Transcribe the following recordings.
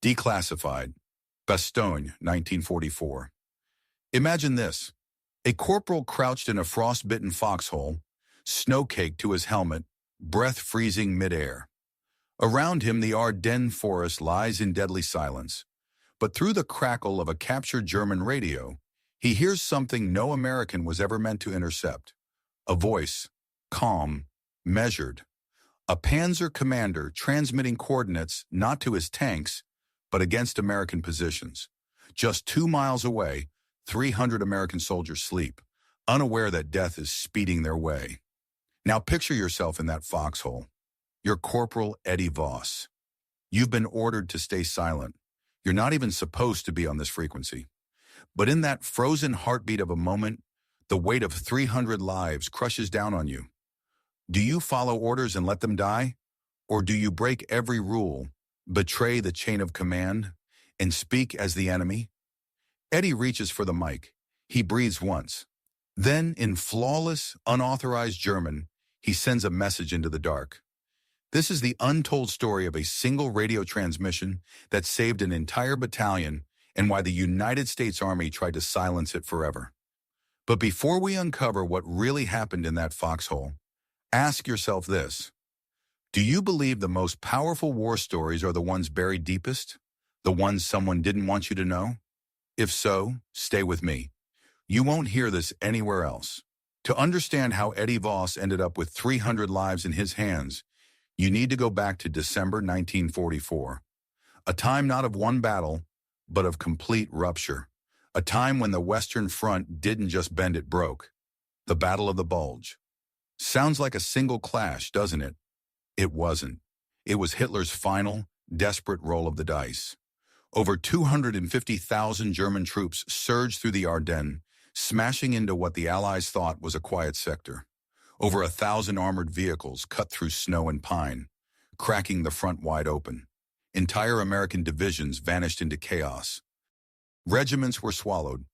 Declassified. Bastogne, 1944. Imagine this. A corporal crouched in a frost-bitten foxhole, snow-caked to his helmet, breath freezing midair. Around him, the Ardennes forest lies in deadly silence. But through the crackle of a captured German radio, he hears something no American was ever meant to intercept. A voice, calm, measured. A Panzer commander transmitting coordinates not to his tanks, but against American positions. Just 2 miles away, 300 American soldiers sleep, unaware that death is speeding their way. Now picture yourself in that foxhole. You're Corporal Eddie Voss. You've been ordered to stay silent. You're not even supposed to be on this frequency. But in that frozen heartbeat of a moment, the weight of 300 lives crushes down on you. Do you follow orders and let them die? Or do you break every rule, betray the chain of command, and speak as the enemy? Eddie reaches for the mic. He breathes once. Then, in flawless, unauthorized German, he sends a message into the dark. This is the untold story of a single radio transmission that saved an entire battalion and why the United States Army tried to silence it forever. But before we uncover what really happened in that foxhole, ask yourself this. Do you believe the most powerful war stories are the ones buried deepest? The ones someone didn't want you to know? If so, stay with me. You won't hear this anywhere else. To understand how Eddie Voss ended up with 300 lives in his hands, you need to go back to December 1944. A time not of one battle, but of complete rupture. A time when the Western Front didn't just bend, it broke. The Battle of the Bulge. Sounds like a single clash, doesn't it? It wasn't. It was Hitler's final, desperate roll of the dice. Over 250,000 German troops surged through the Ardennes, smashing into what the Allies thought was a quiet sector. Over 1,000 armored vehicles cut through snow and pine, cracking the front wide open. Entire American divisions vanished into chaos. Regiments were swallowed,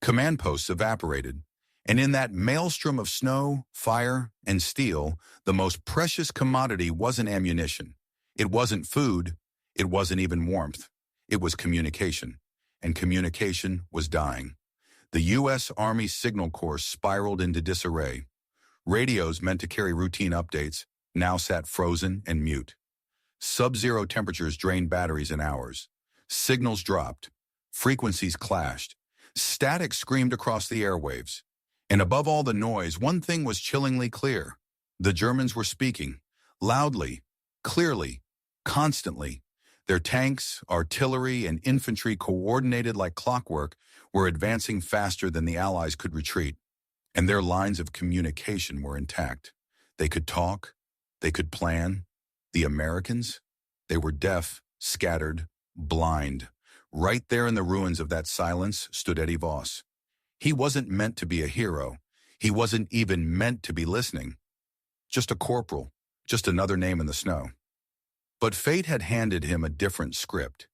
command posts evaporated, and in that maelstrom of snow, fire, and steel, the most precious commodity wasn't ammunition. It wasn't food. It wasn't even warmth. It was communication, and communication was dying. The U.S. Army Signal Corps spiraled into disarray. Radios meant to carry routine updates now sat frozen and mute. Sub-zero temperatures drained batteries in hours. Signals dropped. Frequencies clashed. Static screamed across the airwaves. And above all the noise, one thing was chillingly clear. The Germans were speaking, loudly, clearly, constantly. Their tanks, artillery, and infantry, coordinated like clockwork, were advancing faster than the Allies could retreat. And their lines of communication were intact. They could talk. They could plan. The Americans? They were deaf, scattered, blind. Right there in the ruins of that silence stood Eddie Voss. He wasn't meant to be a hero. He wasn't even meant to be listening. Just a corporal, just another name in the snow. But fate had handed him a different script.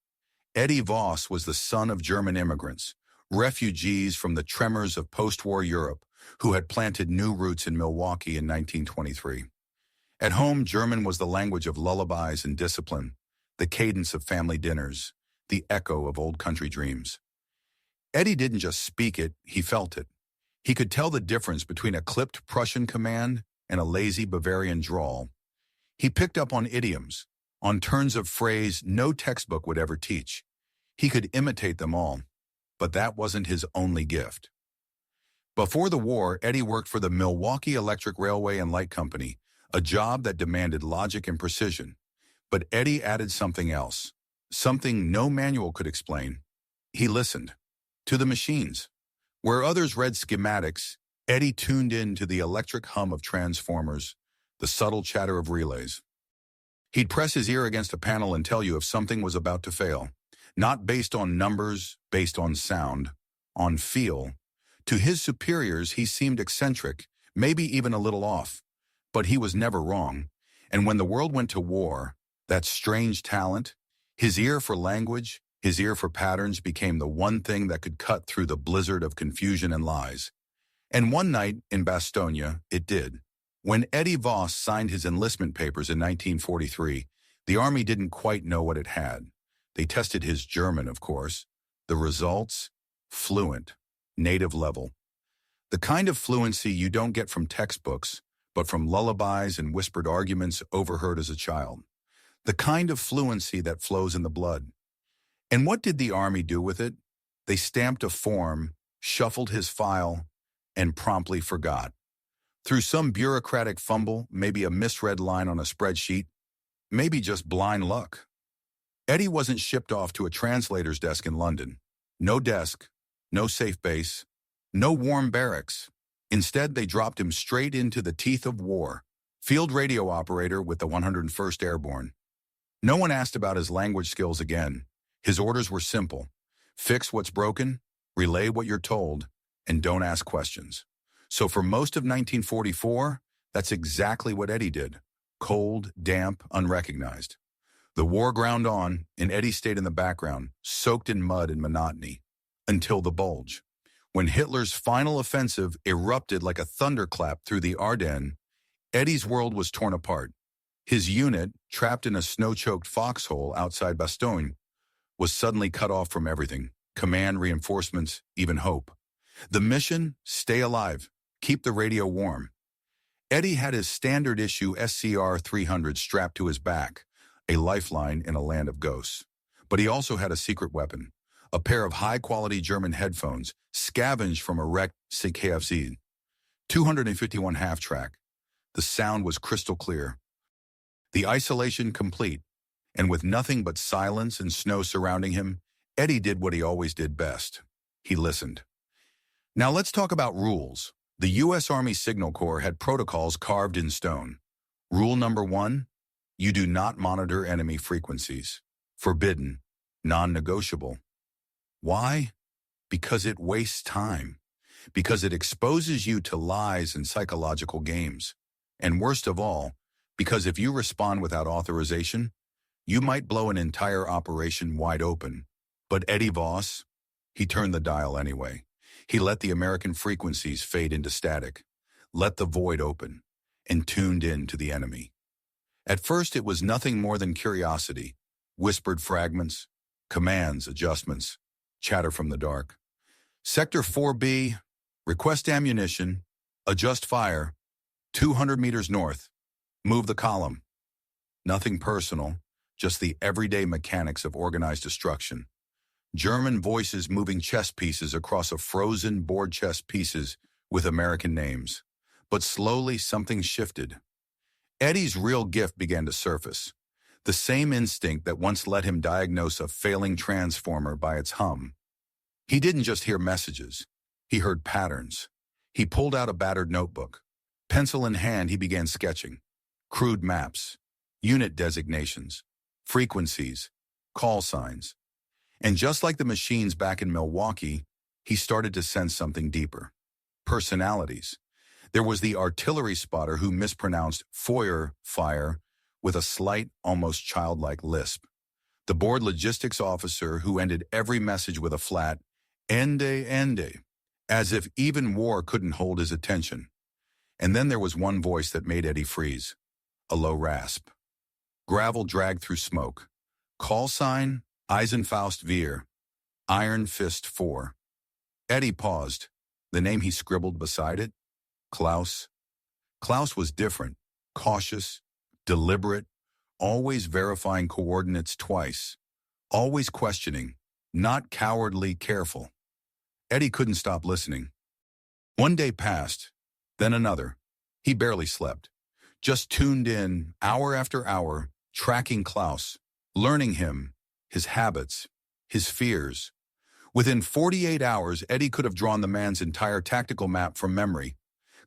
Eddie Voss was the son of German immigrants, refugees from the tremors of post-war Europe, who had planted new roots in Milwaukee in 1923. At home, German was the language of lullabies and discipline, the cadence of family dinners, the echo of old country dreams. Eddie didn't just speak it, he felt it. He could tell the difference between a clipped Prussian command and a lazy Bavarian drawl. He picked up on idioms, on turns of phrase no textbook would ever teach. He could imitate them all, but that wasn't his only gift. Before the war, Eddie worked for the Milwaukee Electric Railway and Light Company, a job that demanded logic and precision. But Eddie added something else, something no manual could explain. He listened to the machines. Where others read schematics, Eddie tuned in to the electric hum of transformers, the subtle chatter of relays. He'd press his ear against a panel and tell you if something was about to fail, not based on numbers, based on sound, on feel. To his superiors, he seemed eccentric, maybe even a little off, but he was never wrong. And when the world went to war, that strange talent, his ear for language, his ear for patterns became the one thing that could cut through the blizzard of confusion and lies. And one night in Bastogne, it did. When Eddie Voss signed his enlistment papers in 1943, the Army didn't quite know what it had. They tested his German, of course. The results? Fluent, native level. The kind of fluency you don't get from textbooks, but from lullabies and whispered arguments overheard as a child. The kind of fluency that flows in the blood. And what did the Army do with it? They stamped a form, shuffled his file, and promptly forgot. Through some bureaucratic fumble, maybe a misread line on a spreadsheet, maybe just blind luck. Eddie wasn't shipped off to a translator's desk in London. No desk, no safe base, no warm barracks. Instead, they dropped him straight into the teeth of war, field radio operator with the 101st Airborne. No one asked about his language skills again. His orders were simple. Fix what's broken, relay what you're told, and don't ask questions. So for most of 1944, that's exactly what Eddie did. Cold, damp, unrecognized. The war ground on, and Eddie stayed in the background, soaked in mud and monotony, until the Bulge. When Hitler's final offensive erupted like a thunderclap through the Ardennes, Eddie's world was torn apart. His unit, trapped in a snow-choked foxhole outside Bastogne, was suddenly cut off from everything. Command, reinforcements, even hope. The mission? Stay alive. Keep the radio warm. Eddie had his standard issue SCR 300 strapped to his back, a lifeline in a land of ghosts. But he also had a secret weapon, a pair of high-quality German headphones scavenged from a wrecked CKFZ. 251 half-track. The sound was crystal clear. The isolation complete, and with nothing but silence and snow surrounding him, Eddie did what he always did best. He listened. Now let's talk about rules. The U.S. Army Signal Corps had protocols carved in stone. Rule number 1, you do not monitor enemy frequencies. Forbidden, non-negotiable. Why? Because it wastes time. Because it exposes you to lies and psychological games. And worst of all, because if you respond without authorization, you might blow an entire operation wide open. But Eddie Voss, he turned the dial anyway. He let the American frequencies fade into static, let the void open, and tuned in to the enemy. At first, it was nothing more than curiosity, whispered fragments, commands, adjustments, chatter from the dark. Sector 4B, request ammunition, adjust fire, 200 meters north, move the column. Nothing personal, just the everyday mechanics of organized destruction. German voices moving chess pieces across a frozen board chess pieces with American names. But slowly something shifted. Eddie's real gift began to surface. The same instinct that once let him diagnose a failing transformer by its hum. He didn't just hear messages. He heard patterns. He pulled out a battered notebook. Pencil in hand, he began sketching. Crude maps, unit designations, frequencies, call signs. And just like the machines back in Milwaukee, he started to sense something deeper. Personalities. There was the artillery spotter who mispronounced Feuer, fire, with a slight, almost childlike lisp. The board logistics officer who ended every message with a flat, Ende, as if even war couldn't hold his attention. And then there was one voice that made Eddie freeze. A low rasp. Gravel dragged through smoke. Call sign, Eisenfaust Veer. Iron Fist 4. Eddie paused. The name he scribbled beside it? Klaus. Klaus was different, cautious, deliberate, always verifying coordinates twice, always questioning, not cowardly careful. Eddie couldn't stop listening. One day passed, then another. He barely slept, just tuned in, hour after hour, tracking Klaus, learning him, his habits, his fears. Within 48 hours, Eddie could have drawn the man's entire tactical map from memory.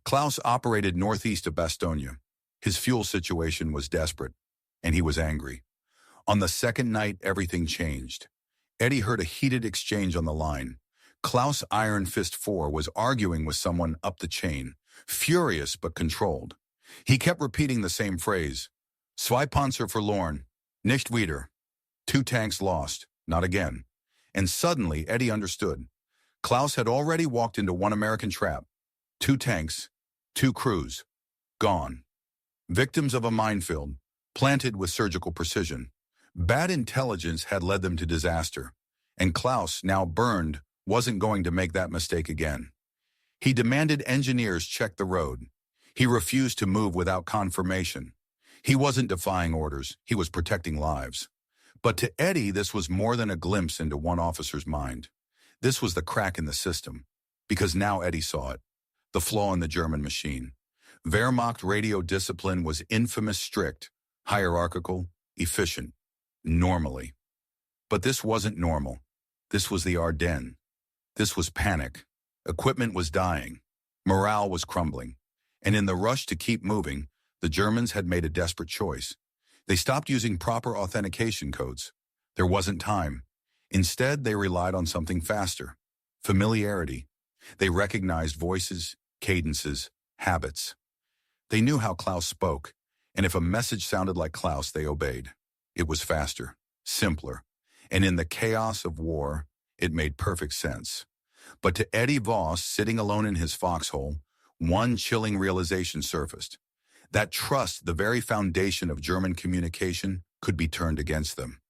Klaus operated northeast of Bastogne. His fuel situation was desperate, and he was angry. On the second night, everything changed. Eddie heard a heated exchange on the line. Klaus Iron Fist 4 was arguing with someone up the chain, furious but controlled. He kept repeating the same phrase, Zwei Panzer verloren, nicht wieder. 2 tanks lost, not again. And suddenly, Eddie understood. Klaus had already walked into one American trap. 2 tanks, 2 crews, gone. Victims of a minefield, planted with surgical precision. Bad intelligence had led them to disaster, and Klaus, now burned, wasn't going to make that mistake again. He demanded engineers check the road. He refused to move without confirmation. He wasn't defying orders, he was protecting lives. But to Eddie, this was more than a glimpse into one officer's mind. This was the crack in the system, because now Eddie saw it, the flaw in the German machine. Wehrmacht radio discipline was infamous, strict, hierarchical, efficient, normally. But this wasn't normal. This was the Ardennes. This was panic. Equipment was dying. Morale was crumbling. And in the rush to keep moving, the Germans had made a desperate choice. They stopped using proper authentication codes. There wasn't time. Instead, they relied on something faster. Familiarity. They recognized voices, cadences, habits. They knew how Klaus spoke, and if a message sounded like Klaus, they obeyed. It was faster, simpler, and in the chaos of war, it made perfect sense. But to Eddie Voss, sitting alone in his foxhole, one chilling realization surfaced. That trust, the very foundation of German communication, could be turned against them.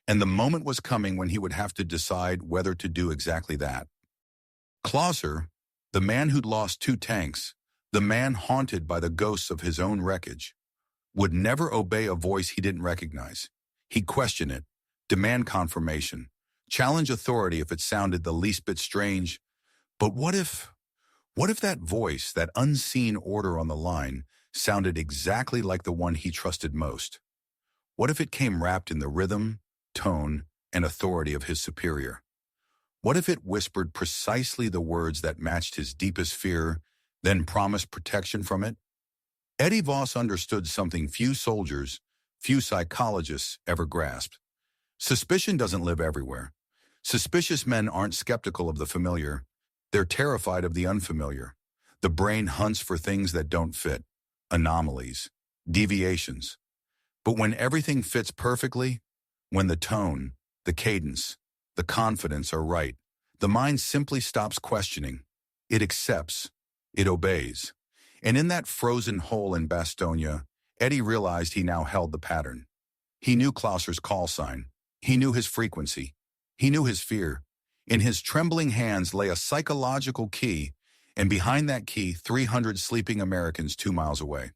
And the moment was coming when he would have to decide whether to do exactly that. Klauser, the man who'd lost 2 tanks, the man haunted by the ghosts of his own wreckage, would never obey a voice he didn't recognize. He'd question it, demand confirmation, challenge authority if it sounded the least bit strange. But what if that voice, that unseen order on the line, sounded exactly like the one he trusted most? What if it came wrapped in the rhythm, tone, and authority of his superior? What if it whispered precisely the words that matched his deepest fear, then promised protection from it? Eddie Voss understood something few soldiers, few psychologists ever grasped. Suspicion doesn't live everywhere. Suspicious men aren't skeptical of the familiar. They're terrified of the unfamiliar. The brain hunts for things that don't fit, anomalies, deviations. But when everything fits perfectly, when the tone, the cadence, the confidence are right, the mind simply stops questioning. It accepts. It obeys. And in that frozen hole in Bastogne, Eddie realized he now held the pattern. He knew Klauser's call sign. He knew his frequency. He knew his fear. In his trembling hands lay a psychological key, and behind that key, 300 sleeping Americans 2 miles away.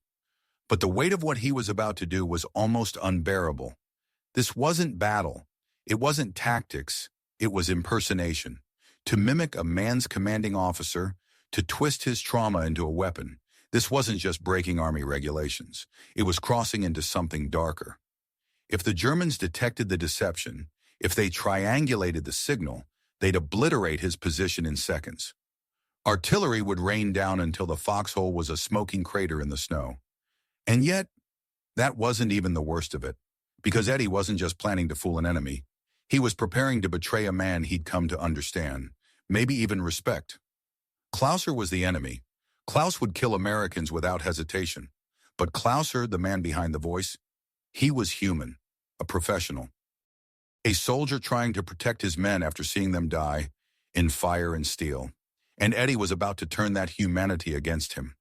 But the weight of what he was about to do was almost unbearable. This wasn't battle. It wasn't tactics. It was impersonation. To mimic a man's commanding officer, to twist his trauma into a weapon. This wasn't just breaking army regulations. It was crossing into something darker. If the Germans detected the deception, if they triangulated the signal, they'd obliterate his position in seconds. Artillery would rain down until the foxhole was a smoking crater in the snow. And yet, that wasn't even the worst of it, because Eddie wasn't just planning to fool an enemy. He was preparing to betray a man he'd come to understand, maybe even respect. Klauser was the enemy. Klaus would kill Americans without hesitation. But Klauser, the man behind the voice, he was human, a professional. A soldier trying to protect his men after seeing them die in fire and steel. And Eddie was about to turn that humanity against him.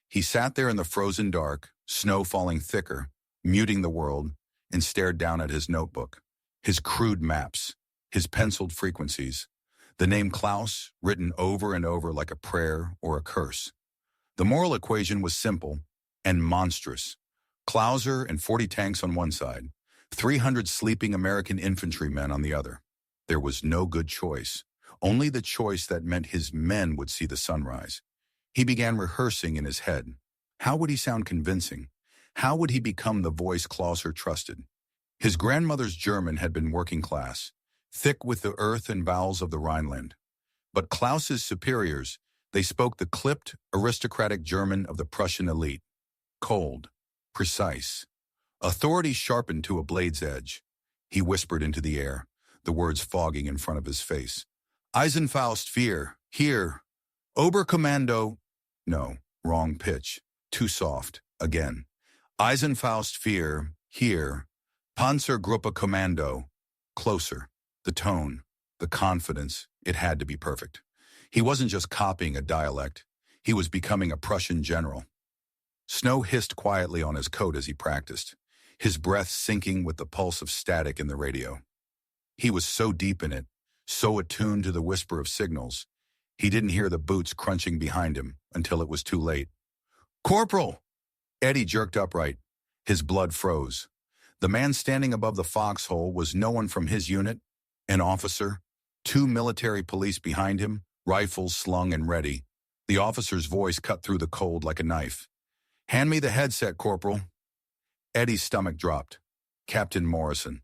He sat there in the frozen dark, snow falling thicker, muting the world, and stared down at his notebook, his crude maps, his penciled frequencies, the name Klaus written over and over like a prayer or a curse. The moral equation was simple and monstrous. Klauser and 40 tanks on one side, 300 sleeping American infantrymen on the other. There was no good choice, only the choice that meant his men would see the sunrise. He began rehearsing in his head. How would he sound convincing? How would he become the voice Klauser trusted? His grandmother's German had been working class, thick with the earth and vowels of the Rhineland. But Klaus's superiors, they spoke the clipped, aristocratic German of the Prussian elite. Cold, precise. Authority sharpened to a blade's edge. He whispered into the air, the words fogging in front of his face. Eisenfaust 4, here. Oberkommando. No, wrong pitch. Too soft. Again. Eisenfaust 4, here. Panzergruppe Kommando. Closer. The tone, the confidence, it had to be perfect. He wasn't just copying a dialect. He was becoming a Prussian general. Snow hissed quietly on his coat as he practiced. his breath sinking with the pulse of static in the radio. He was so deep in it, so attuned to the whisper of signals, he didn't hear the boots crunching behind him until it was too late. "Corporal!" Eddie jerked upright. His blood froze. The man standing above the foxhole was no one from his unit, an officer, 2 military police behind him, rifles slung and ready. The officer's voice cut through the cold like a knife. "Hand me the headset, Corporal." Eddie's stomach dropped. Captain Morrison.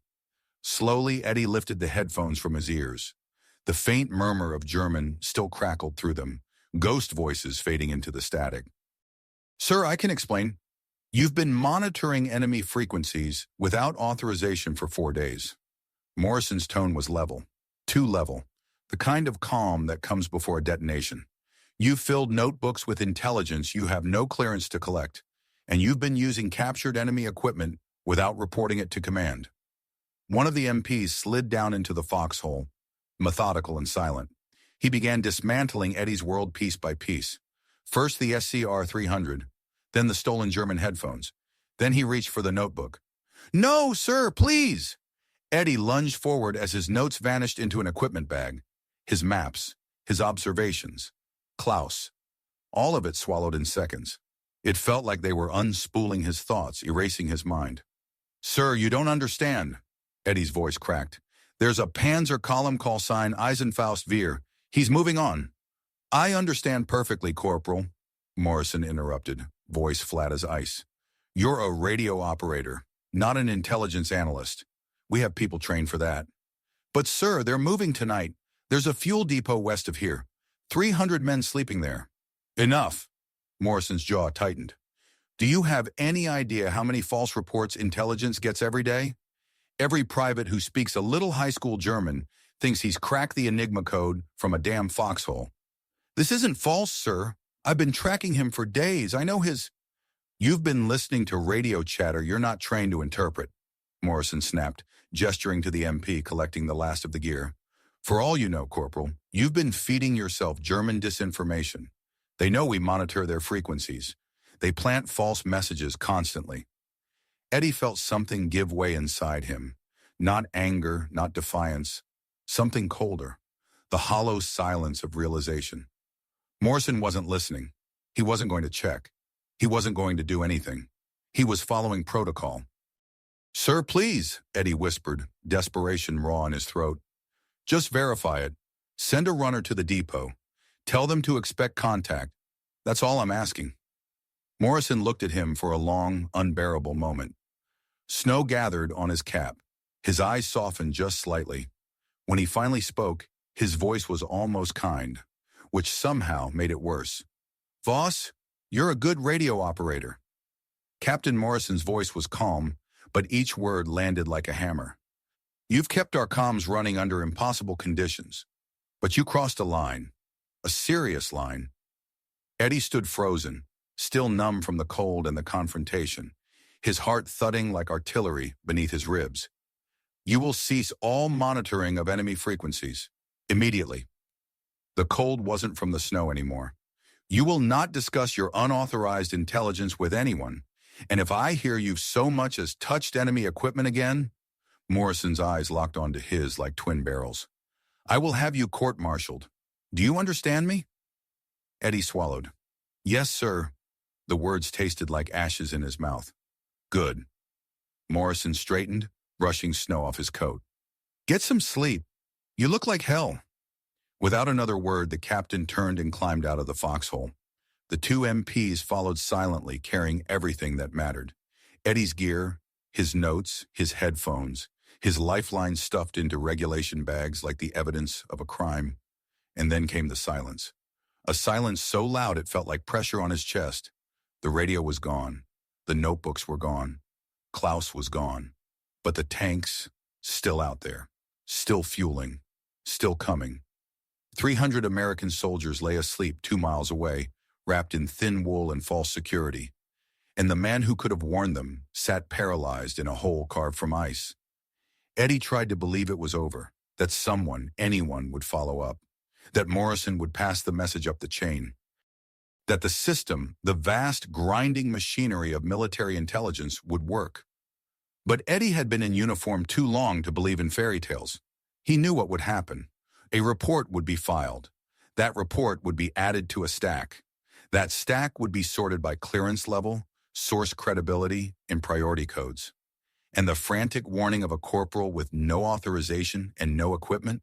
Slowly, Eddie lifted the headphones from his ears. The faint murmur of German still crackled through them, ghost voices fading into the static. "Sir, I can explain. You've been monitoring enemy frequencies without authorization for 4 days." Morrison's tone was level. Too level. The kind of calm that comes before a detonation. "You've filled notebooks with intelligence you have no clearance to collect, and you've been using captured enemy equipment without reporting it to command." One of the MPs slid down into the foxhole, methodical and silent. He began dismantling Eddie's world piece by piece. First the SCR-300, then the stolen German headphones. Then he reached for the notebook. "No, sir, please!" Eddie lunged forward as his notes vanished into an equipment bag. His maps, his observations, Klaus. All of it swallowed in seconds. It felt like they were unspooling his thoughts, erasing his mind. "Sir, you don't understand." Eddie's voice cracked. "There's a Panzer column call sign Eisenfaust Wehr. He's moving on." "I understand perfectly, Corporal," Morrison interrupted, voice flat as ice. "You're a radio operator, not an intelligence analyst. We have people trained for that." "But sir, they're moving tonight. There's a fuel depot west of here. 300 men sleeping there." "Enough." Morrison's jaw tightened. "Do you have any idea how many false reports intelligence gets every day? Every private who speaks a little high school German thinks he's cracked the Enigma code from a damn foxhole." "This isn't false, sir. I've been tracking him for days. I know his—" "You've been listening to radio chatter you're not trained to interpret," Morrison snapped, gesturing to the MP collecting the last of the gear. "For all you know, Corporal, you've been feeding yourself German disinformation. They know we monitor their frequencies. They plant false messages constantly." Eddie felt something give way inside him. Not anger, not defiance. Something colder. The hollow silence of realization. Morrison wasn't listening. He wasn't going to check. He wasn't going to do anything. He was following protocol. "Sir, please," Eddie whispered, desperation raw in his throat. "Just verify it. Send a runner to the depot. Tell them to expect contact. That's all I'm asking." Morrison looked at him for a long, unbearable moment. Snow gathered on his cap. His eyes softened just slightly. When he finally spoke, his voice was almost kind, which somehow made it worse. "Voss, you're a good radio operator." Captain Morrison's voice was calm, but each word landed like a hammer. "You've kept our comms running under impossible conditions, but you crossed a line, a serious line." Eddie stood frozen, still numb from the cold and the confrontation, his heart thudding like artillery beneath his ribs. "You will cease all monitoring of enemy frequencies, immediately." The cold wasn't from the snow anymore. "You will not discuss your unauthorized intelligence with anyone, and if I hear you've so much as touched enemy equipment again," Morrison's eyes locked onto his like twin barrels, "I will have you court-martialed. Do you understand me?" Eddie swallowed. "Yes, sir." The words tasted like ashes in his mouth. "Good." Morrison straightened, brushing snow off his coat. "Get some sleep. You look like hell." Without another word, the captain turned and climbed out of the foxhole. The 2 MPs followed silently, carrying everything that mattered. Eddie's gear, his notes, his headphones, his lifeline stuffed into regulation bags like the evidence of a crime. And then came the silence. A silence so loud it felt like pressure on his chest. The radio was gone. The notebooks were gone. Klaus was gone. But the tanks, still out there, still fueling, still coming. 300 American soldiers lay asleep 2 miles away, wrapped in thin wool and false security. And the man who could have warned them sat paralyzed in a hole carved from ice. Eddie tried to believe it was over, that someone, anyone, would follow up, that Morrison would pass the message up the chain, that the system, the vast grinding machinery of military intelligence, would work. But Eddie had been in uniform too long to believe in fairy tales. He knew what would happen. A report would be filed. That report would be added to a stack. That stack would be sorted by clearance level, source credibility, and priority codes. And the frantic warning of a corporal with no authorization and no equipment,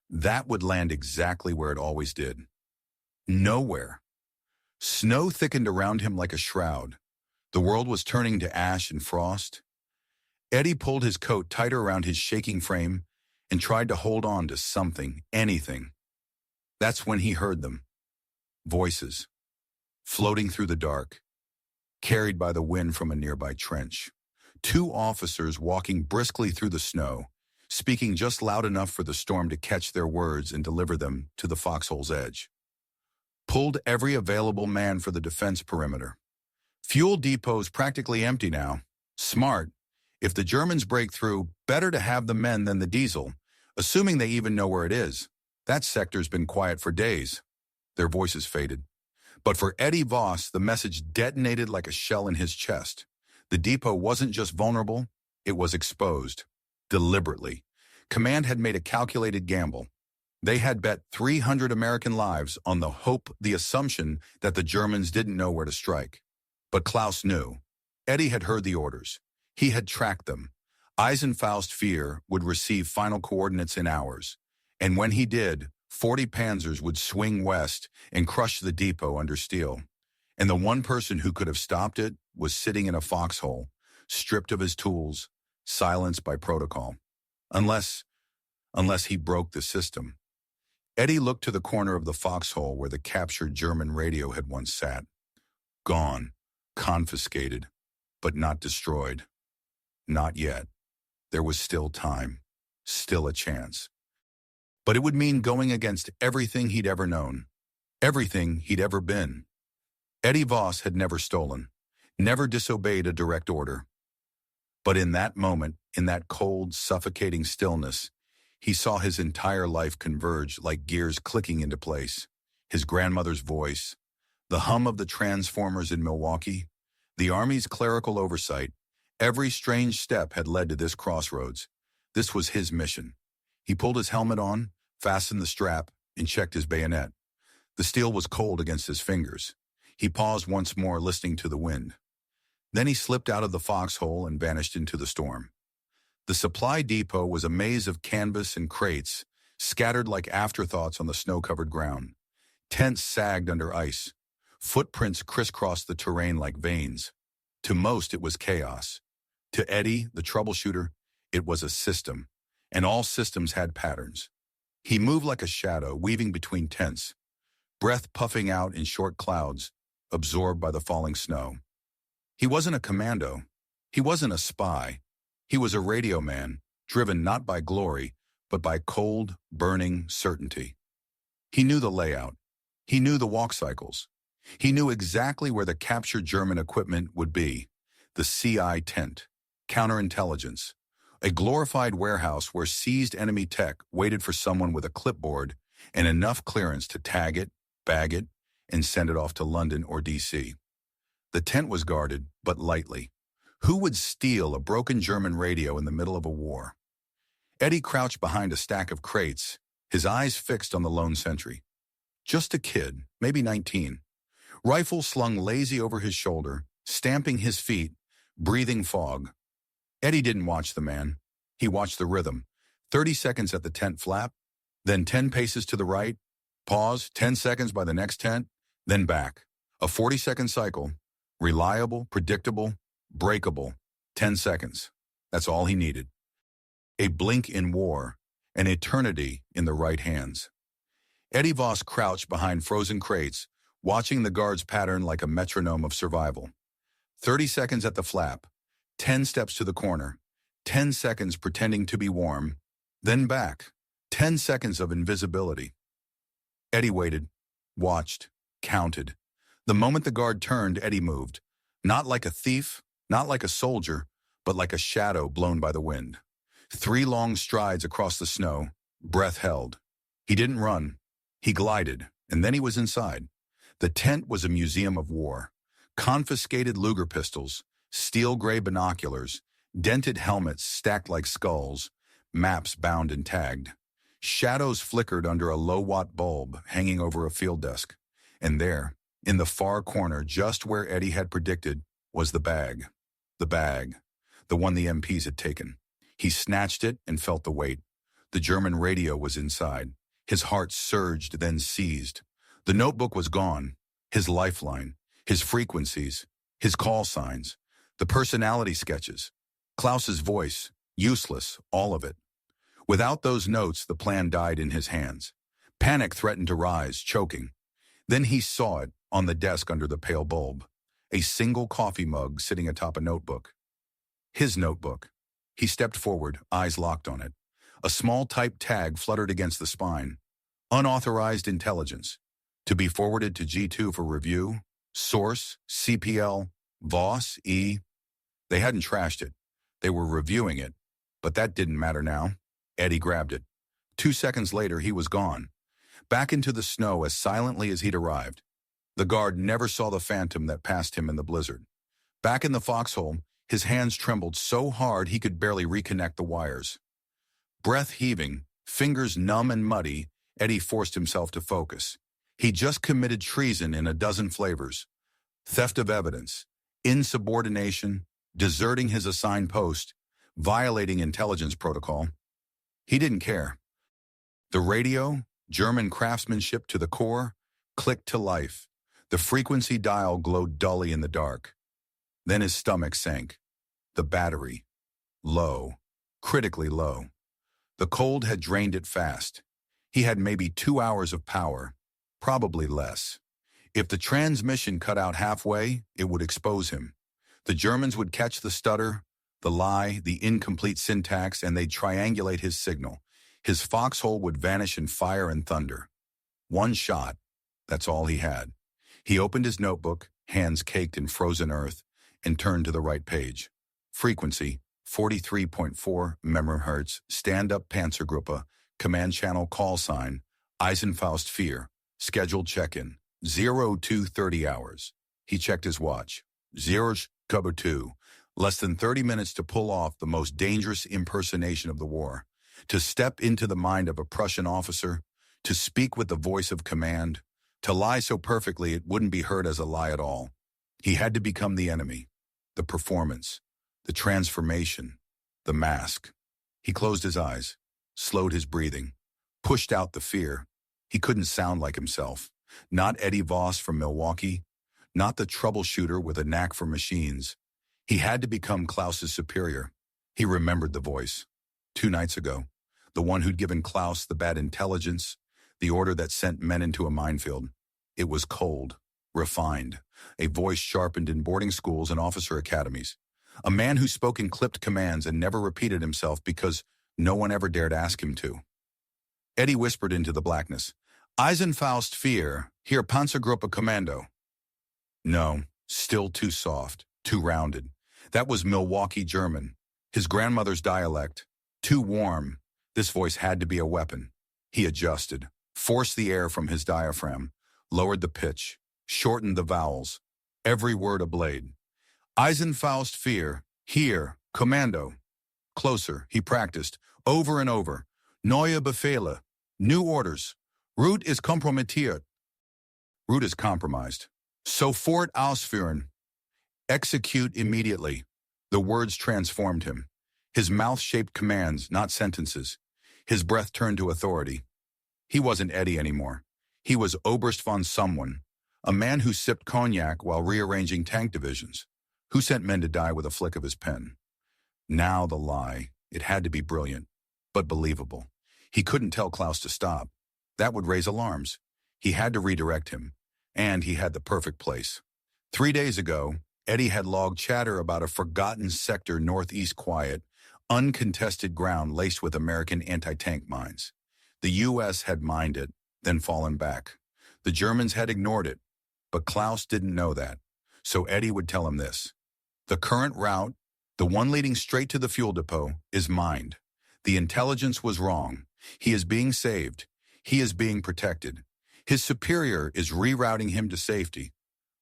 that would land exactly where it always did. Nowhere. Snow thickened around him like a shroud. The world was turning to ash and frost. Eddie pulled his coat tighter around his shaking frame and tried to hold on to something, anything. That's when he heard them. Voices. Floating through the dark. Carried by the wind from a nearby trench. Two officers walking briskly through the snow, speaking just loud enough for the storm to catch their words and deliver them to the foxhole's edge. Pulled every available man for the defense perimeter. Fuel depot's practically empty now. Smart. If the Germans break through, better to have the men than the diesel, assuming they even know where it is. That sector's been quiet for days. Their voices faded. But for Eddie Voss, the message detonated like a shell in his chest. The depot wasn't just vulnerable, it was exposed. Deliberately. Command had made a calculated gamble. They had bet 300 American lives on the hope, the assumption that the Germans didn't know where to strike. But Klaus knew. Eddie had heard the orders. He had tracked them. Eisenfaust Fear would receive final coordinates in hours. And when he did, 40 Panzers would swing west and crush the depot under steel. And the one person who could have stopped it was sitting in a foxhole, stripped of his tools, silenced by protocol. Unless he broke the system. Eddie looked to the corner of the foxhole where the captured German radio had once sat. Gone, confiscated, but not destroyed. Not yet. There was still time, still a chance. But it would mean going against everything he'd ever known, everything he'd ever been. Eddie Voss had never stolen, never disobeyed a direct order. But in that moment, in that cold, suffocating stillness, he saw his entire life converge like gears clicking into place. His grandmother's voice, the hum of the transformers in Milwaukee, the Army's clerical oversight, every strange step had led to this crossroads. This was his mission. He pulled his helmet on, fastened the strap, and checked his bayonet. The steel was cold against his fingers. He paused once more, listening to the wind. Then he slipped out of the foxhole and vanished into the storm. The supply depot was a maze of canvas and crates, scattered like afterthoughts on the snow-covered ground. Tents sagged under ice. Footprints crisscrossed the terrain like veins. To most, it was chaos. To Eddie, the troubleshooter, it was a system, and all systems had patterns. He moved like a shadow, weaving between tents, breath puffing out in short clouds, absorbed by the falling snow. He wasn't a commando. He wasn't a spy. He was a radio man, driven not by glory, but by cold, burning certainty. He knew the layout. He knew the walk cycles. He knew exactly where the captured German equipment would be. The CI tent, counterintelligence, a glorified warehouse where seized enemy tech waited for someone with a clipboard and enough clearance to tag it, bag it, and send it off to London or DC. The tent was guarded, but lightly. Who would steal a broken German radio in the middle of a war? Eddie crouched behind a stack of crates, his eyes fixed on the lone sentry. Just a kid, maybe 19. Rifle slung lazy over his shoulder, stamping his feet, breathing fog. Eddie didn't watch the man. He watched the rhythm. 30 seconds at the tent flap, then 10 paces to the right, pause, 10 seconds by the next tent, then back. A 40-second cycle, reliable, predictable, breakable, 10 seconds. That's all he needed. A blink in war, an eternity in the right hands. Eddie Voss crouched behind frozen crates, watching the guards pattern like a metronome of survival. 30 seconds at the flap, 10 steps to the corner, 10 seconds pretending to be warm, then back, 10 seconds of invisibility. Eddie waited, watched, counted. The moment the guard turned, Eddie moved. Not like a thief, not like a soldier, but like a shadow blown by the wind. 3 long strides across the snow, breath held. He didn't run. He glided, and then he was inside. The tent was a museum of war. Confiscated Luger pistols, steel gray binoculars, Dented helmets stacked like skulls, maps bound and tagged. Shadows flickered under a low-watt bulb hanging over a field desk. And there, in the far corner, just where Eddie had predicted, was the bag. The bag. The one the MPs had taken. He snatched it and felt the weight. The German radio was inside. His heart surged, then seized. The notebook was gone. His lifeline, his frequencies, his call signs, the personality sketches. Klaus's voice, useless, all of it. Without those notes, the plan died in his hands. Panic threatened to rise, choking. Then he saw it on the desk under the pale bulb. A single coffee mug sitting atop a notebook. His notebook. He stepped forward, eyes locked on it. A small typed tag fluttered against the spine. Unauthorized intelligence. To be forwarded to G2 for review. Source, CPL, Voss, E. They hadn't trashed it. They were reviewing it. But that didn't matter now. Eddie grabbed it. 2 seconds later, he was gone. Back into the snow as silently as he'd arrived. The guard never saw the phantom that passed him in the blizzard. Back in the foxhole, his hands trembled so hard he could barely reconnect the wires. Breath heaving, fingers numb and muddy, Eddie forced himself to focus. He just committed treason in a dozen flavors. Theft of evidence, insubordination, deserting his assigned post, violating intelligence protocol. He didn't care. The radio, German craftsmanship to the core, clicked to life. The frequency dial glowed dully in the dark. Then his stomach sank. The battery. Low. Critically low. The cold had drained it fast. He had maybe 2 hours of power. Probably less. If the transmission cut out halfway, it would expose him. The Germans would catch the stutter, the lie, the incomplete syntax, and they'd triangulate his signal. His foxhole would vanish in fire and thunder. One shot. That's all he had. He opened his notebook, hands caked in frozen earth, and turned to the right page. Frequency, 43.4 MHz, stand-up Panzergruppe, command channel call sign, Eisenfaust 4, scheduled check-in, 0230 hours. He checked his watch. 02, less than 30 minutes to pull off the most dangerous impersonation of the war, to step into the mind of a Prussian officer, to speak with the voice of command, to lie so perfectly it wouldn't be heard as a lie at all. He had to become the enemy, the performance, the transformation, the mask. He closed his eyes, slowed his breathing, pushed out the fear. He couldn't sound like himself. Not Eddie Voss from Milwaukee, not the troubleshooter with a knack for machines. He had to become Klaus's superior. He remembered the voice. 2 nights ago, the one who'd given Klaus the bad intelligence, the order that sent men into a minefield. It was cold, refined, a voice sharpened in boarding schools and officer academies. A man who spoke in clipped commands and never repeated himself because no one ever dared ask him to. Eddie whispered into the blackness, Eisenfaust 4, here Panzergruppe Kommando. No, still too soft, too rounded. That was Milwaukee German, his grandmother's dialect. Too warm. This voice had to be a weapon. He adjusted, forced the air from his diaphragm, lowered the pitch, shortened the vowels, every word a blade. Eisenfaust 4, here, Kommando. Closer, he practiced, over and over. Neue Befehle, new orders. Route is kompromittiert. Route is compromised. Sofort ausführen. Execute immediately. The words transformed him. His mouth shaped commands, not sentences. His breath turned to authority. He wasn't Eddie anymore. He was Oberst von someone, a man who sipped cognac while rearranging tank divisions, who sent men to die with a flick of his pen. Now the lie. It had to be brilliant, but believable. He couldn't tell Klaus to stop. That would raise alarms. He had to redirect him, and he had the perfect place. 3 days ago, Eddie had logged chatter about a forgotten sector northeast quiet, uncontested ground laced with American anti-tank mines. The U.S. had mined it, then fallen back. The Germans had ignored it, but Klaus didn't know that. So Eddie would tell him this. The current route, the one leading straight to the fuel depot, is mined. The intelligence was wrong. He is being saved. He is being protected. His superior is rerouting him to safety,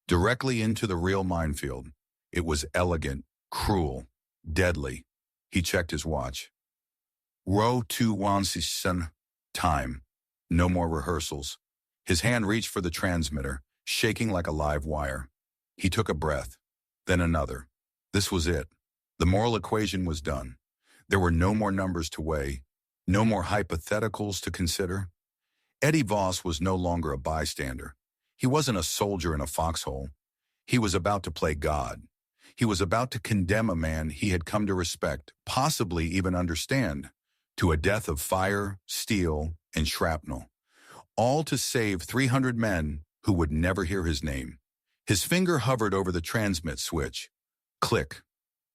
directly into the real minefield. It was elegant, cruel, Deadly. He checked his watch. Row 216, time. No more rehearsals. His hand reached for the transmitter, shaking like a live wire. He took a breath, then another. This was it. The moral equation was done. There were no more numbers to weigh, no more hypotheticals to consider. Eddie Voss was no longer a bystander. He wasn't a soldier in a foxhole. He was about to play God. He was about to condemn a man he had come to respect, possibly even understand, to a death of fire, steel, and shrapnel, all to save 300 men who would never hear his name. His finger hovered over the transmit switch. Click.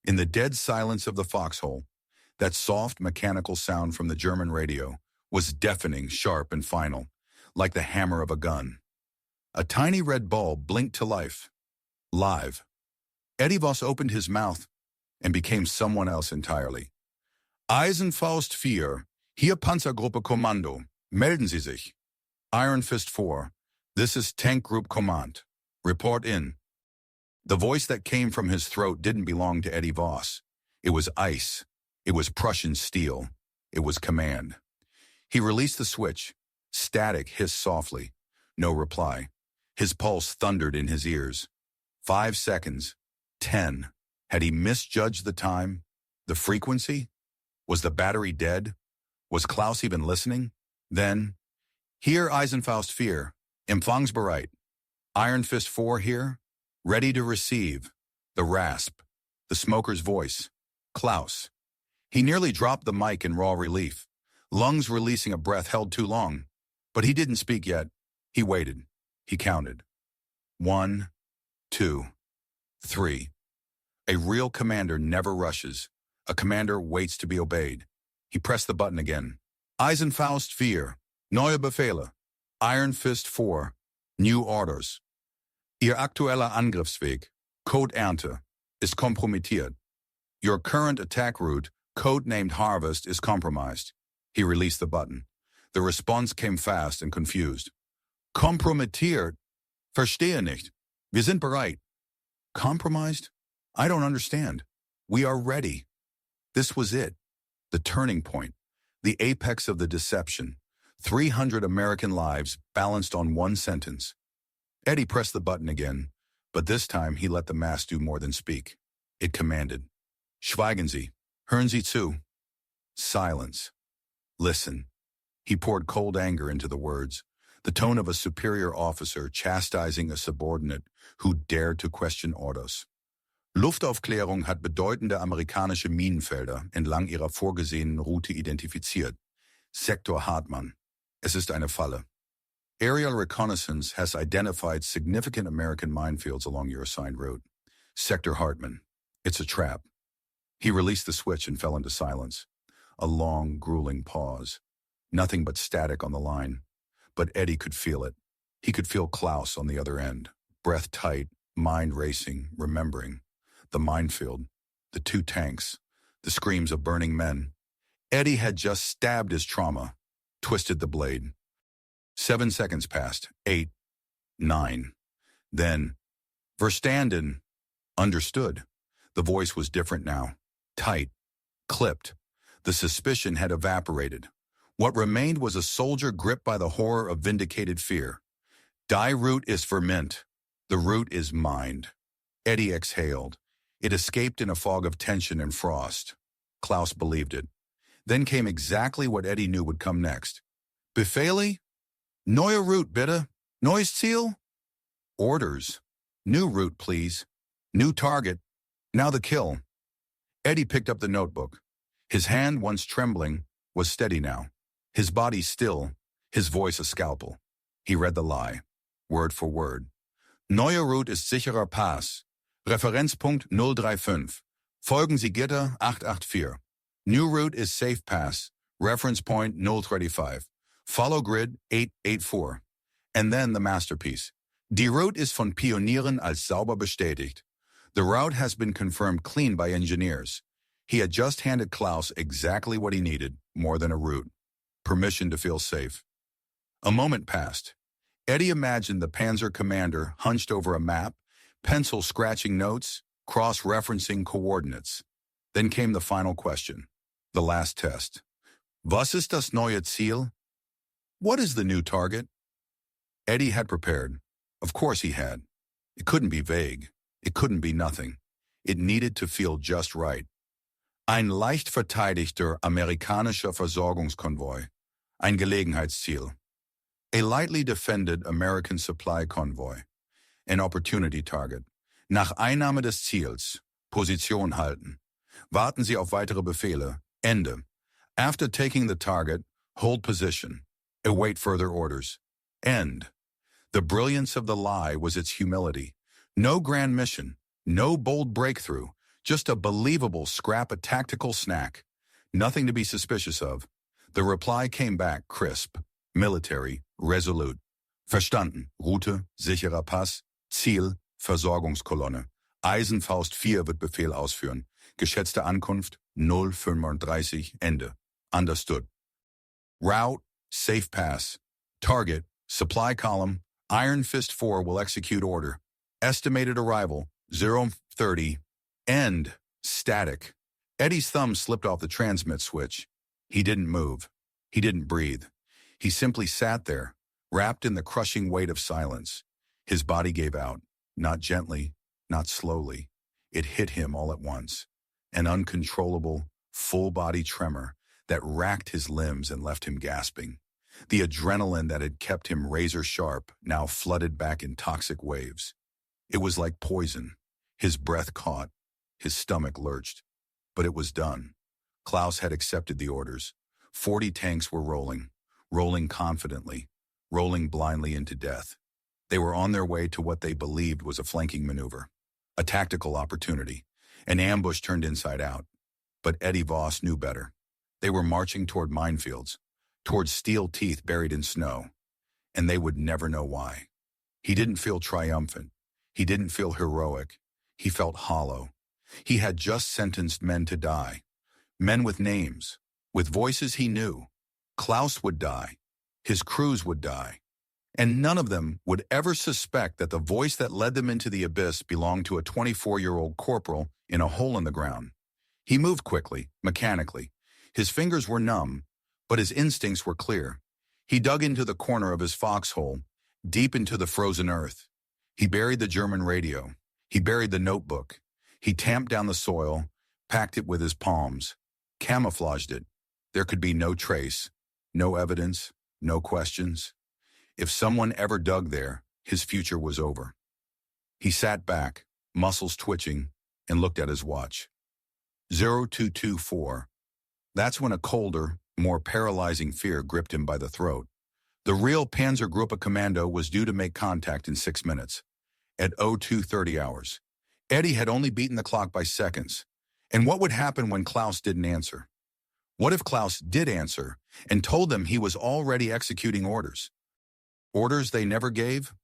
In the dead silence of the foxhole, that soft mechanical sound from the German radio was deafening, sharp, and final, like the hammer of a gun. A tiny red bulb blinked to life. Live. Eddie Voss opened his mouth and became someone else entirely. Eisenfaust 4, hier Panzergruppe Kommando, melden Sie sich. Iron Fist 4, this is Tank Group Command. Report in. The voice that came from his throat didn't belong to Eddie Voss. It was ice. It was Prussian steel. It was command. He released the switch. Static hissed softly. No reply. His pulse thundered in his ears. 5 seconds. 10. Had he misjudged the time? The frequency? Was the battery dead? Was Klaus even listening? Then, here Eisenfaust 4, Empfangsbereit. Iron Fist 4 here, ready to receive. The rasp. The smoker's voice. Klaus. He nearly dropped the mic in raw relief, lungs releasing a breath held too long. But he didn't speak yet. He waited. He counted. 1, 2, 3. A real commander never rushes. A commander waits to be obeyed. He pressed the button again. Eisenfaust 4. Neue Befehle. Iron Fist 4. New orders. Ihr aktueller Angriffsweg, Code Ernte, ist kompromittiert. Your current attack route, code-named Harvest, is compromised. He released the button. The response came fast and confused. Kompromittiert? Verstehe nicht. Wir sind bereit. Compromised? I don't understand. We are ready. This was it. The turning point. The apex of the deception. 300 American lives balanced on one sentence. Eddie pressed the button again, but this time he let the mask do more than speak. It commanded. Schweigen Sie. Hören Sie zu. Silence. Listen. He poured cold anger into the words, the tone of a superior officer chastising a subordinate who dared to question orders. Luftaufklärung hat bedeutende amerikanische Minenfelder entlang ihrer vorgesehenen Route identifiziert. Sektor Hartmann. Es ist eine Falle. Aerial reconnaissance has identified significant American minefields along your assigned route. Sector Hartmann. It's a trap. He released the switch and fell into silence. A long, grueling pause. Nothing but static on the line. But Eddie could feel it. He could feel Klaus on the other end. Breath tight, mind racing, remembering. The minefield. The 2 tanks. The screams of burning men. Eddie had just stabbed his trauma. Twisted the blade. 7 seconds passed. 8. 9. Then, Verstanden. Understood. The voice was different now. Tight. Clipped. The suspicion had evaporated. What remained was a soldier gripped by the horror of vindicated fear. Die route is ferment. The route is mined. Eddie exhaled. It escaped in a fog of tension and frost. Klaus believed it. Then came exactly what Eddie knew would come next. Befehle? Neue Route, bitte. Neues Ziel? Orders. New route, please. New target. Now the kill. Eddie picked up the notebook. His hand, once trembling, was steady now. His body still, his voice a scalpel. He read the lie, word for word. Neue Route ist sicherer Pass. Referenzpunkt 035. Folgen Sie Gitter 884. New route is safe pass. Reference point 035. Follow grid 884. And then the masterpiece. Die Route ist von Pionieren als sauber bestätigt. The route has been confirmed clean by engineers. He had just handed Klaus exactly what he needed, more than a route. Permission to feel safe. A moment passed. Eddie imagined the Panzer commander hunched over a map, pencil scratching notes, cross-referencing coordinates. Then came the final question, the last test. Was ist das neue Ziel? What is the new target? Eddie had prepared. Of course he had. It couldn't be vague. It couldn't be nothing. It needed to feel just right. Ein leicht verteidigter amerikanischer Versorgungskonvoi. Ein Gelegenheitsziel. A lightly defended American supply convoy. An opportunity target. Nach Einnahme des Ziels. Position halten. Warten Sie auf weitere Befehle. Ende. After taking the target, hold position. Await further orders. End. The brilliance of the lie was its humility. No grand mission, no bold breakthrough, just a believable scrap of tactical snack. Nothing to be suspicious of. The reply came back crisp, military, resolute. Verstanden. Route, sicherer Pass. Ziel, Versorgungskolonne. Eisenfaust 4 wird Befehl ausführen. Geschätzte Ankunft 0:35, Ende. Understood. Route, safe pass. Target, supply column. Iron Fist 4 will execute order. Estimated arrival, 0:30. End. Static. Eddie's thumb slipped off the transmit switch. He didn't move. He didn't breathe. He simply sat there, wrapped in the crushing weight of silence. His body gave out, not gently, not slowly. It hit him all at once. An uncontrollable, full-body tremor that racked his limbs and left him gasping. The adrenaline that had kept him razor-sharp now flooded back in toxic waves. It was like poison. His breath caught. His stomach lurched. But it was done. Klaus had accepted the orders. 40 tanks were rolling confidently, rolling blindly into death. They were on their way to what they believed was a flanking maneuver, a tactical opportunity, an ambush turned inside out. But Eddie Voss knew better. They were marching toward minefields, toward steel teeth buried in snow, and they would never know why. He didn't feel triumphant. He didn't feel heroic. He felt hollow. He had just sentenced men to die, men with names, with voices he knew. Klaus would die. His crews would die. And none of them would ever suspect that the voice that led them into the abyss belonged to a 24-year-old corporal in a hole in the ground. He moved quickly, mechanically. His fingers were numb, but his instincts were clear. He dug into the corner of his foxhole, deep into the frozen earth. He buried the German radio. He buried the notebook. He tamped down the soil, packed it with his palms, camouflaged it. There could be no trace, no evidence, no questions. If someone ever dug there, his future was over. He sat back, muscles twitching, and looked at his watch. 0224. That's when a colder, more paralyzing fear gripped him by the throat. The real Panzergruppe Commando was due to make contact in 6 minutes. At 0230 hours. Eddie had only beaten the clock by seconds. And what would happen when Klaus didn't answer? What if Klaus did answer and told them he was already executing orders? Orders they never gave?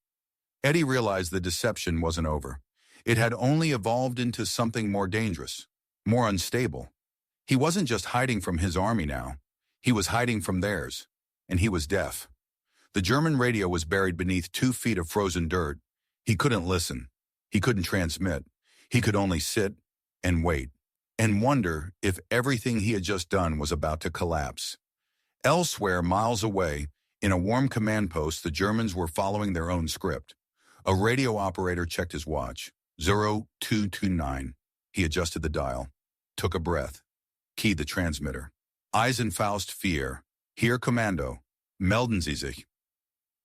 Eddie realized the deception wasn't over. It had only evolved into something more dangerous, more unstable. He wasn't just hiding from his army now. He was hiding from theirs, and he was deaf. The German radio was buried beneath 2 feet of frozen dirt. He couldn't listen. He couldn't transmit. He could only sit and wait and wonder if everything he had just done was about to collapse. Elsewhere, miles away, in a warm command post, the Germans were following their own script. A radio operator checked his watch. 0229. He adjusted the dial, took a breath, keyed the transmitter. Eisenfaust 4. Hier Kommando. Melden Sie sich.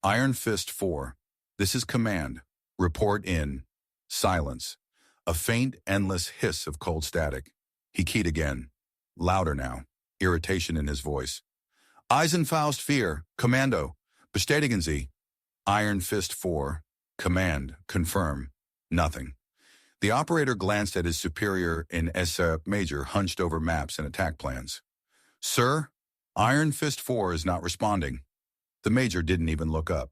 Iron Fist 4. This is command. Report in. Silence. A faint, endless hiss of cold static. He keyed again. Louder now. Irritation in his voice. Eisenfaust 4. Kommando. Bestätigen Sie. Iron Fist 4. Command. Confirm. Nothing. The operator glanced at his superior in SA Major hunched over maps and attack plans. Sir, Iron Fist 4 is not responding. The major didn't even look up.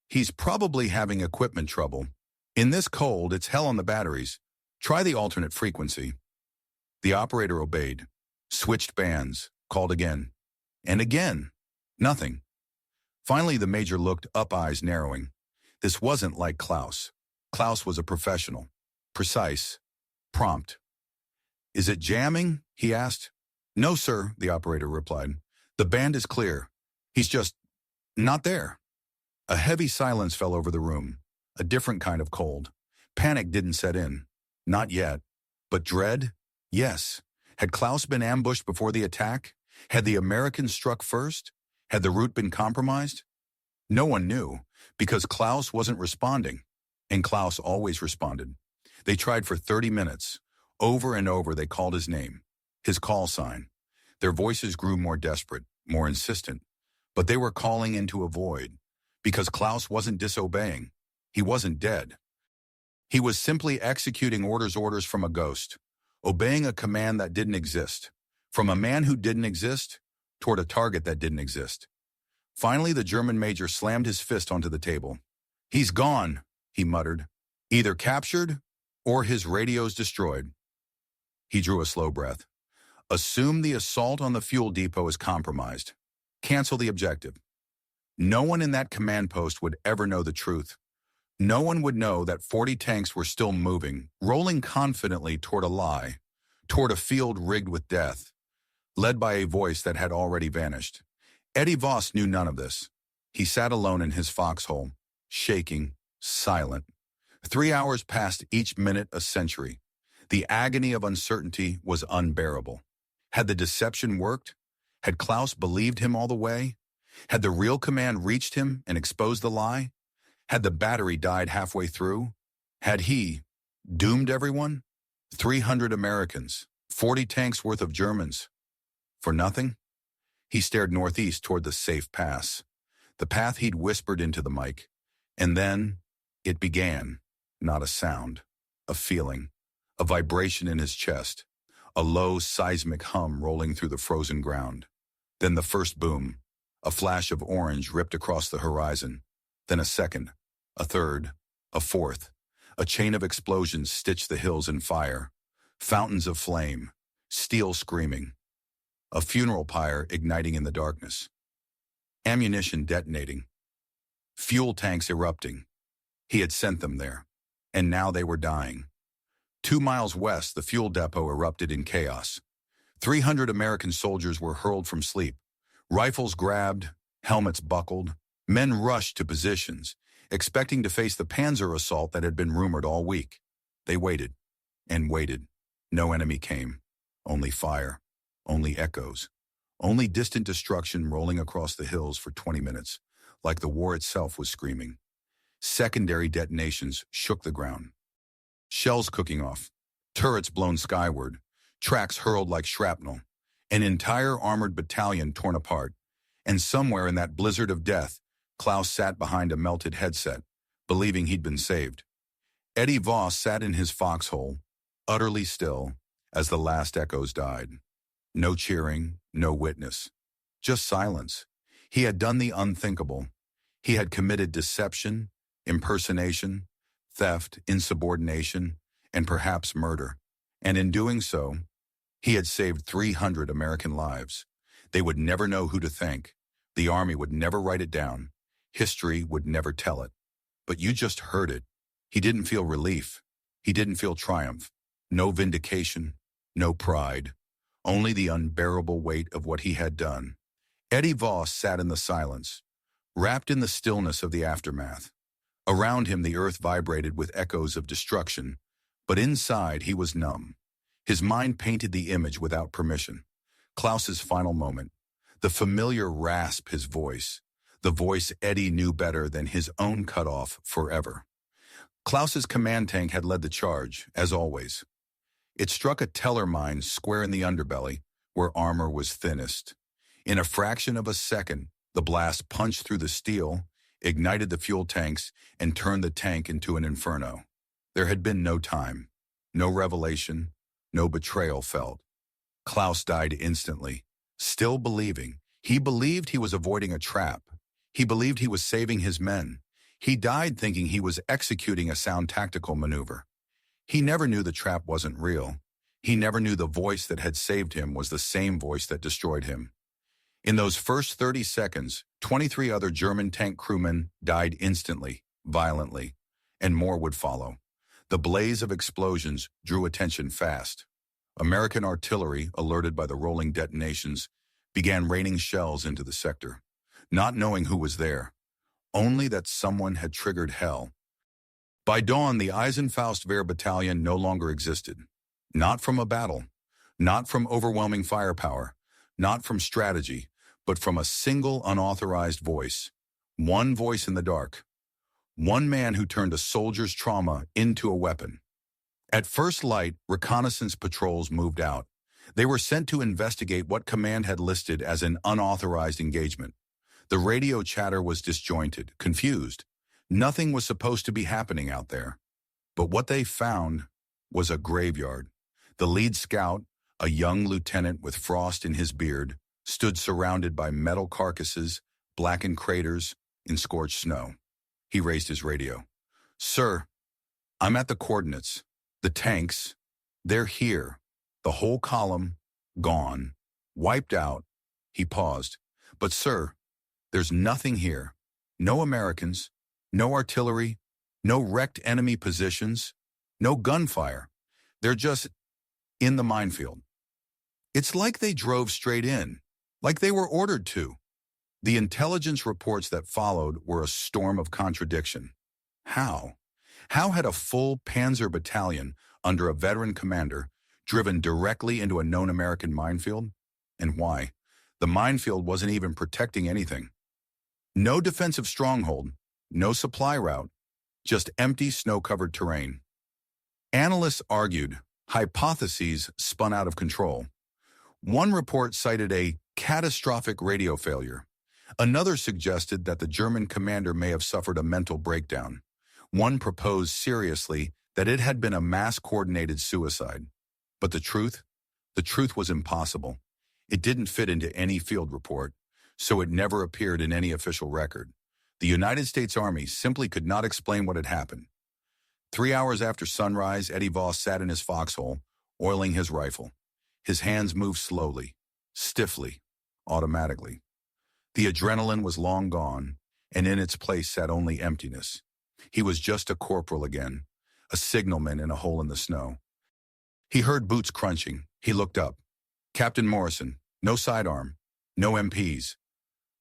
He's probably having equipment trouble. In this cold, it's hell on the batteries. Try the alternate frequency. The operator obeyed, switched bands, called again. And again. Nothing. Finally, the major looked up, eyes narrowing. This wasn't like Klaus. Klaus was a professional. Precise. Prompt. "Is it jamming?" he asked. "No, sir," the operator replied. "The band is clear. He's just not there." A heavy silence fell over the room, a different kind of cold. Panic didn't set in. Not yet. But dread? Yes. Had Klaus been ambushed before the attack? Had the Americans struck first? Had the route been compromised? No one knew, because Klaus wasn't responding. And Klaus always responded. They tried for 30 minutes. Over and over they called his name, his call sign. Their voices grew more desperate, more insistent. But they were calling into a void, because Klaus wasn't disobeying. He wasn't dead. He was simply executing orders from a ghost, obeying a command that didn't exist, from a man who didn't exist toward a target that didn't exist. Finally, the German major slammed his fist onto the table. "He's gone," he muttered. "Either captured or his radios destroyed." He drew a slow breath. Assume the assault on the fuel depot is compromised. Cancel the objective. No one in that command post would ever know the truth. No one would know that 40 tanks were still moving, rolling confidently toward a lie, toward a field rigged with death, led by a voice that had already vanished. Eddie Voss knew none of this. He sat alone in his foxhole, shaking, silent. 3 hours passed, each minute a century. The agony of uncertainty was unbearable. Had the deception worked? Had Klaus believed him all the way? Had the real command reached him and exposed the lie? Had the battery died halfway through? Had he doomed everyone? 300 Americans, 40 tanks worth of Germans. For nothing? He stared northeast toward the safe pass, the path he'd whispered into the mic. And then it began. Not a sound, a feeling, a vibration in his chest, a low seismic hum rolling through the frozen ground. Then the first boom, a flash of orange ripped across the horizon. Then a second, a third, a fourth. A chain of explosions stitched the hills in fire. Fountains of flame, steel screaming. A funeral pyre igniting in the darkness. Ammunition detonating. Fuel tanks erupting. He had sent them there, and now they were dying. 2 miles west, the fuel depot erupted in chaos. 300 American soldiers were hurled from sleep. Rifles grabbed, helmets buckled. Men rushed to positions, expecting to face the Panzer assault that had been rumored all week. They waited and waited. No enemy came. Only fire. Only echoes. Only distant destruction rolling across the hills for 20 minutes, like the war itself was screaming. Secondary detonations shook the ground. Shells cooking off. Turrets blown skyward. Tracks hurled like shrapnel. An entire armored battalion torn apart. And somewhere in that blizzard of death, Klaus sat behind a melted headset, believing he'd been saved. Eddie Voss sat in his foxhole, utterly still, as the last echoes died. No cheering, no witness. Just silence. He had done the unthinkable. He had committed deception, impersonation, theft, insubordination, and perhaps murder. And in doing so, he had saved 300 American lives. They would never know who to thank. The army would never write it down. History would never tell it. But you just heard it. He didn't feel relief. He didn't feel triumph. No vindication. No pride. Only the unbearable weight of what he had done. Eddie Voss sat in the silence, wrapped in the stillness of the aftermath. Around him the earth vibrated with echoes of destruction, but inside he was numb. His mind painted the image without permission. Klaus's final moment. The familiar rasp his voice. The voice Eddie knew better than his own cutoff forever. Klaus's command tank had led the charge, as always. It struck a teller mine square in the underbelly, where armor was thinnest. In a fraction of a second, the blast punched through the steel, ignited the fuel tanks, and turned the tank into an inferno. There had been no time, no revelation, no betrayal felt. Klaus died instantly, still believing. He believed he was avoiding a trap. He believed he was saving his men. He died thinking he was executing a sound tactical maneuver. He never knew the trap wasn't real. He never knew the voice that had saved him was the same voice that destroyed him. In those first 30 seconds, 23 other German tank crewmen died instantly, violently, and more would follow. The blaze of explosions drew attention fast. American artillery, alerted by the rolling detonations, began raining shells into the sector, not knowing who was there, only that someone had triggered hell. By dawn, the Eisenfaustwehr battalion no longer existed. Not from a battle, not from overwhelming firepower, not from strategy, but from a single unauthorized voice. One voice in the dark. One man who turned a soldier's trauma into a weapon. At first light, reconnaissance patrols moved out. They were sent to investigate what command had listed as an unauthorized engagement. The radio chatter was disjointed, confused. Nothing was supposed to be happening out there. But what they found was a graveyard. The lead scout, a young lieutenant with frost in his beard, stood surrounded by metal carcasses, blackened craters, in scorched snow. He raised his radio. "Sir, I'm at the coordinates. The tanks, they're here. The whole column, gone. Wiped out." He paused. "But sir, there's nothing here. No Americans, no artillery, no wrecked enemy positions, no gunfire. They're just in the minefield." It's like they drove straight in, like they were ordered to. The intelligence reports that followed were a storm of contradiction. How? How had a full Panzer battalion under a veteran commander driven directly into a known American minefield? And why? The minefield wasn't even protecting anything. No defensive stronghold, no supply route, just empty snow-covered terrain. Analysts argued, hypotheses spun out of control. One report cited a catastrophic radio failure. Another suggested that the German commander may have suffered a mental breakdown. One proposed seriously that it had been a mass-coordinated suicide. But the truth was impossible. It didn't fit into any field report, so it never appeared in any official record. The United States Army simply could not explain what had happened. 3 hours after sunrise, Eddie Voss sat in his foxhole, oiling his rifle. His hands moved slowly, stiffly, automatically. The adrenaline was long gone, and in its place sat only emptiness. He was just a corporal again, a signalman in a hole in the snow. He heard boots crunching. He looked up. Captain Morrison, no sidearm, no MPs.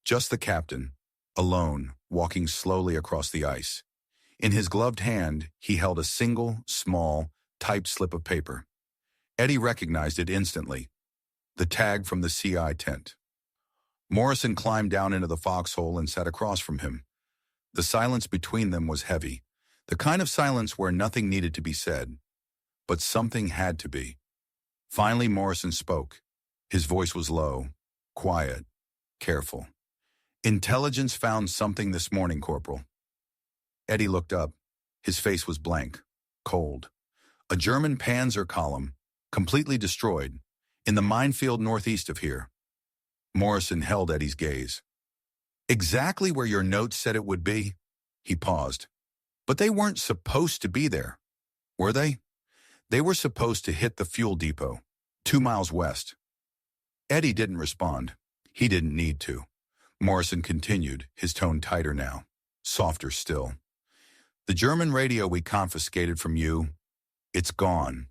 Just the captain, alone, walking slowly across the ice. In his gloved hand, he held a single, small, typed slip of paper. Eddie recognized it instantly. The tag from the CI tent. Morrison climbed down into the foxhole and sat across from him. The silence between them was heavy, the kind of silence where nothing needed to be said. But something had to be. Finally, Morrison spoke. His voice was low, quiet, careful. "Intelligence found something this morning, Corporal." Eddie looked up. His face was blank, cold. A German Panzer column, completely destroyed, in the minefield northeast of here. Morrison held Eddie's gaze. "Exactly where your notes said it would be?" He paused. "But they weren't supposed to be there, were they? They were supposed to hit the fuel depot, 2 miles west." Eddie didn't respond. He didn't need to. Morrison continued, his tone tighter now, softer still. "The German radio we confiscated from you, it's gone.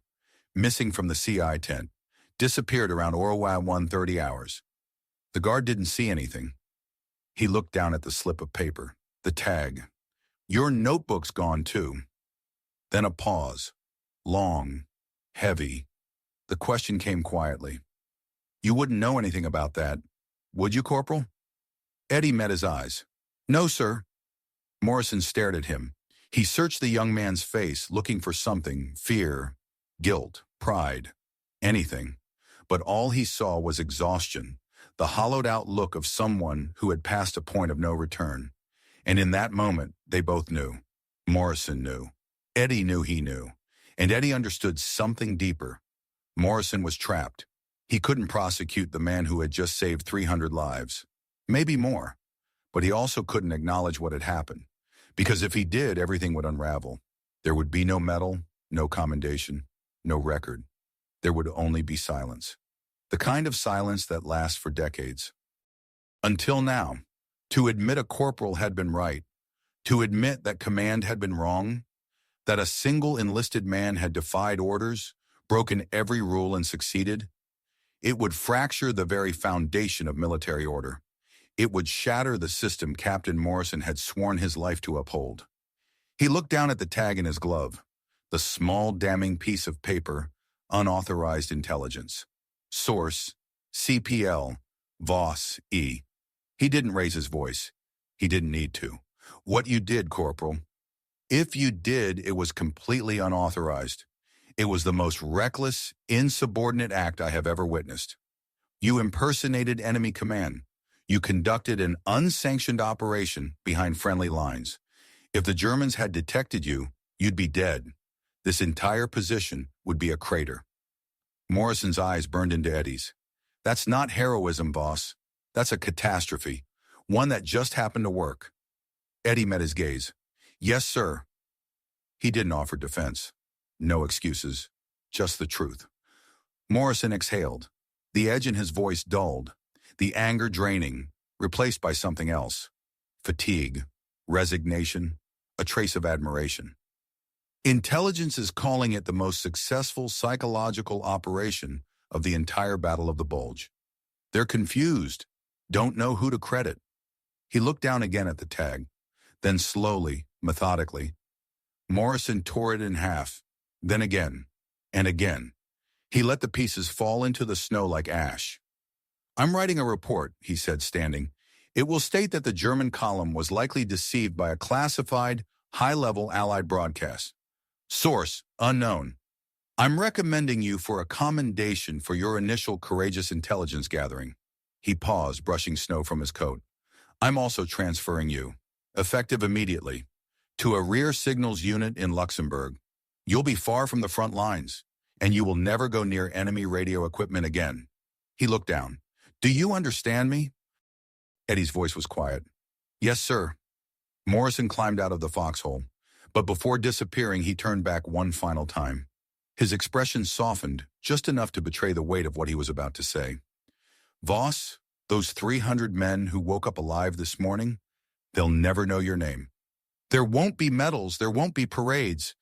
Missing from the CI tent. Disappeared around Orwa 1:30 hours. The guard didn't see anything." He looked down at the slip of paper, the tag. "Your notebook's gone too." Then a pause. Long, heavy. The question came quietly. "You wouldn't know anything about that, would you, Corporal?" Eddie met his eyes. "No, sir." Morrison stared at him. He searched the young man's face, looking for something, fear, guilt, pride, anything. But all he saw was exhaustion, the hollowed-out look of someone who had passed a point of no return. And in that moment, they both knew. Morrison knew. Eddie knew he knew. And Eddie understood something deeper. Morrison was trapped. He couldn't prosecute the man who had just saved 300 lives. Maybe more. But he also couldn't acknowledge what had happened. Because if he did, everything would unravel. There would be no medal, no commendation, no record. There would only be silence. The kind of silence that lasts for decades. Until now, to admit a corporal had been right, to admit that command had been wrong, that a single enlisted man had defied orders, broken every rule and succeeded, it would fracture the very foundation of military order. It would shatter the system Captain Morrison had sworn his life to uphold. He looked down at the tag in his glove, the small damning piece of paper, unauthorized intelligence. Source, CPL, Voss, E. He didn't raise his voice. He didn't need to. What you did, Corporal. If you did, it was completely unauthorized. It was the most reckless, insubordinate act I have ever witnessed. You impersonated enemy command. You conducted an unsanctioned operation behind friendly lines. If the Germans had detected you, you'd be dead. This entire position would be a crater. Morrison's eyes burned into Eddie's. That's not heroism, boss. That's a catastrophe. One that just happened to work. Eddie met his gaze. Yes, sir. He didn't offer defense. No excuses. Just the truth. Morrison exhaled. The edge in his voice dulled. The anger draining, replaced by something else. Fatigue. Resignation. A trace of admiration. Intelligence is calling it the most successful psychological operation of the entire Battle of the Bulge. They're confused, don't know who to credit. He looked down again at the tag, then slowly, methodically. Morrison tore it in half, then again, and again. He let the pieces fall into the snow like ash. I'm writing a report, he said, standing. It will state that the German column was likely deceived by a classified, high-level Allied broadcast. Source, unknown. I'm recommending you for a commendation for your initial courageous intelligence gathering. He paused, brushing snow from his coat. I'm also transferring you, effective immediately, to a rear signals unit in Luxembourg. You'll be far from the front lines, and you will never go near enemy radio equipment again. He looked down. Do you understand me? Eddie's voice was quiet. Yes, sir. Morrison climbed out of the foxhole, but before disappearing, he turned back one final time. His expression softened just enough to betray the weight of what he was about to say. Voss, those 300 men who woke up alive this morning, they'll never know your name. There won't be medals, there won't be parades.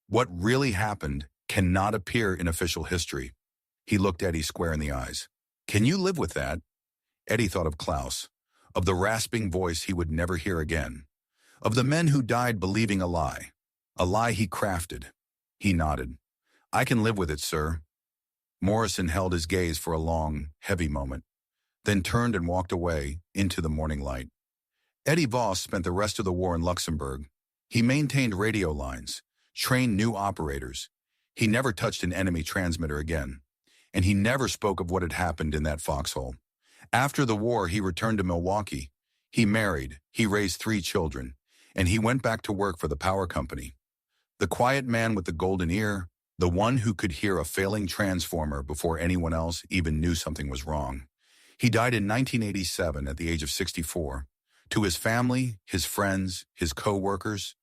What really happened, cannot appear in official history. He looked Eddie square in the eyes. Can you live with that? Eddie thought of Klaus, of the rasping voice he would never hear again, of the men who died believing a lie he crafted. He nodded. I can live with it, sir. Morrison held his gaze for a long, heavy moment, then turned and walked away into the morning light. Eddie Voss spent the rest of the war in Luxembourg. He maintained radio lines, trained new operators. He never touched an enemy transmitter again, and he never spoke of what had happened in that foxhole. After the war, he returned to Milwaukee. He married, he raised 3 children, and he went back to work for the power company. The quiet man with the golden ear, the one who could hear a failing transformer before anyone else even knew something was wrong. He died in 1987 at the age of 64. To his family, his friends, his co-workers,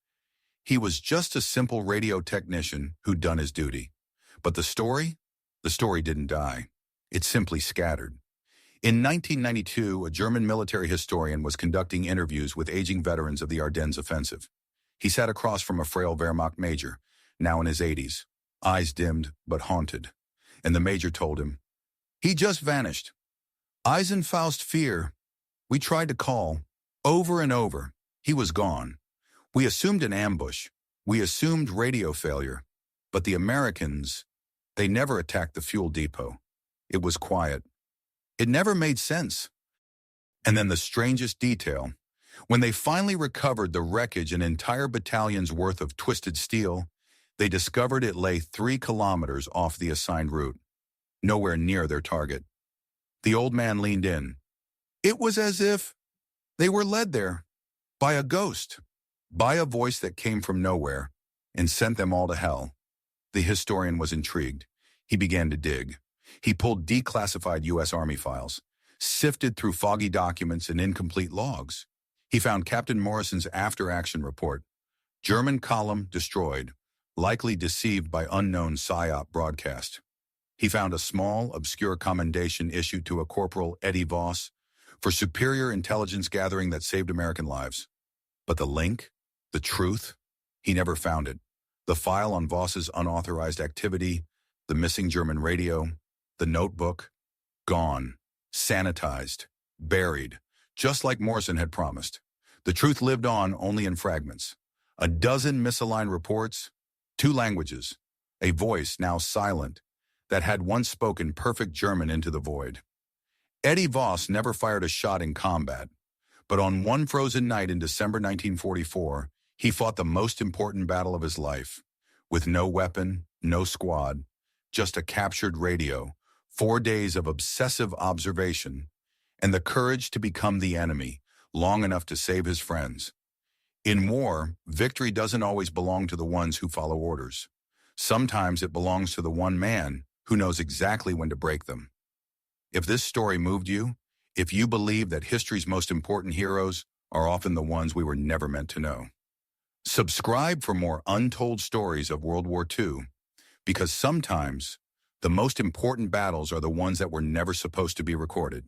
he was just a simple radio technician who'd done his duty. But the story didn't die. It simply scattered. In 1992, a German military historian was conducting interviews with aging veterans of the Ardennes offensive. He sat across from a frail Wehrmacht major, now in his 80s, eyes dimmed but haunted. And the major told him, he just vanished. Eisenfaust fear. We tried to call. Over and over. He was gone. We assumed an ambush. We assumed radio failure. But the Americans, they never attacked the fuel depot. It was quiet. It never made sense. And then the strangest detail. When they finally recovered the wreckage, an entire battalion's worth of twisted steel, they discovered it lay 3 kilometers off the assigned route, nowhere near their target. The old man leaned in. It was as if they were led there by a ghost, by a voice that came from nowhere and sent them all to hell. The historian was intrigued. He began to dig. He pulled declassified U.S. Army files, sifted through foggy documents and incomplete logs. He found Captain Morrison's after-action report. German column destroyed, likely deceived by unknown PSYOP broadcast. He found a small, obscure commendation issued to a Corporal Eddie Voss for superior intelligence gathering that saved American lives. But the link, the truth, he never found it. The file on Voss's unauthorized activity, the missing German radio, the notebook, gone, sanitized, buried, just like Morrison had promised. The truth lived on only in fragments. A dozen misaligned reports, 2 languages, a voice now silent that had once spoken perfect German into the void. Eddie Voss never fired a shot in combat, but on one frozen night in December 1944, he fought the most important battle of his life, with no weapon, no squad, just a captured radio, 4 days of obsessive observation, and the courage to become the enemy long enough to save his friends. In war, victory doesn't always belong to the ones who follow orders. Sometimes it belongs to the one man who knows exactly when to break them. If this story moved you, if you believe that history's most important heroes are often the ones we were never meant to know, subscribe for more untold stories of World War II, because sometimes the most important battles are the ones that were never supposed to be recorded.